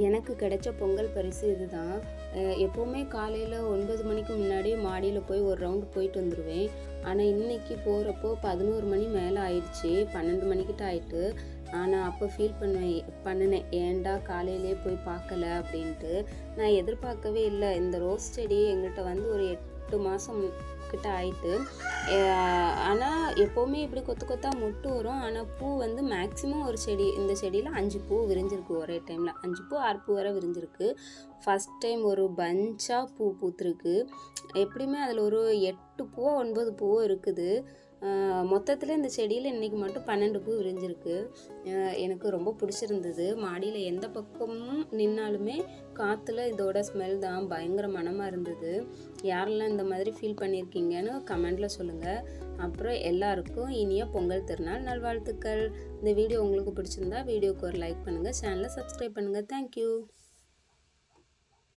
எனக்கு கிடைச்ச பொங்கல் பரிசு இதுதான். எப்போவுமே காலையில் 9 மணிக்கு முன்னாடி மாடியில் போய் ஒரு ரவுண்டு போயிட்டு வந்துடுவேன். ஆனால் இன்றைக்கி போகிறப்போ 11 மணி மேலே ஆயிடுச்சு, 12 மணிக்கிட்ட ஆயிட்டு. ஆனால் அப்போ ஃபீல் பண்ணினேன், ஏன்டா காலையிலே போய் பார்க்கல அப்படின்ட்டு. நான் எதிர்பார்க்கவே இல்லை. இந்த ரோஸ் செடி எங்கள்கிட்ட வந்து ஒரு 8 மாதம் கிட்ட ஆயிட்டு. ஆனால் எப்போவுமே இப்படி கொத்து கொத்தாக மொட்டு வரும். ஆனால் பூ வந்து மேக்ஸிமம் ஒரு செடி, இந்த செடியில் 5 பூ விரிஞ்சிருக்கு ஒரே டைமில். 5 பூ 6 பூ வரை விரிஞ்சிருக்கு. ஃபஸ்ட் டைம் ஒரு பஞ்சாக பூ பூத்துருக்கு. எப்படியுமே அதில் ஒரு 8 பூவோ 9 பூவோ இருக்குது. மொத்தத்தில் இந்த செடியில் இன்றைக்கி மட்டும் 12 பூ விரிஞ்சிருக்கு. எனக்கு ரொம்ப பிடிச்சிருந்தது. மாடியில் எந்த பக்கமும் நின்னாலுமே காற்றுல இதோட ஸ்மெல் தான் பயங்கர மனமாக இருந்தது. யாரெல்லாம் இந்த மாதிரி ஃபீல் பண்ணியிருக்கீங்கன்னு கமெண்டில் சொல்லுங்கள். அப்புறம் எல்லாருக்கும் இனிய பொங்கல் திருநாள் நல்வாழ்த்துக்கள். இந்த வீடியோ உங்களுக்கு பிடிச்சிருந்தா வீடியோக்கு ஒரு லைக் பண்ணுங்கள், சேனலை சப்ஸ்கிரைப் பண்ணுங்கள். தேங்க்யூ.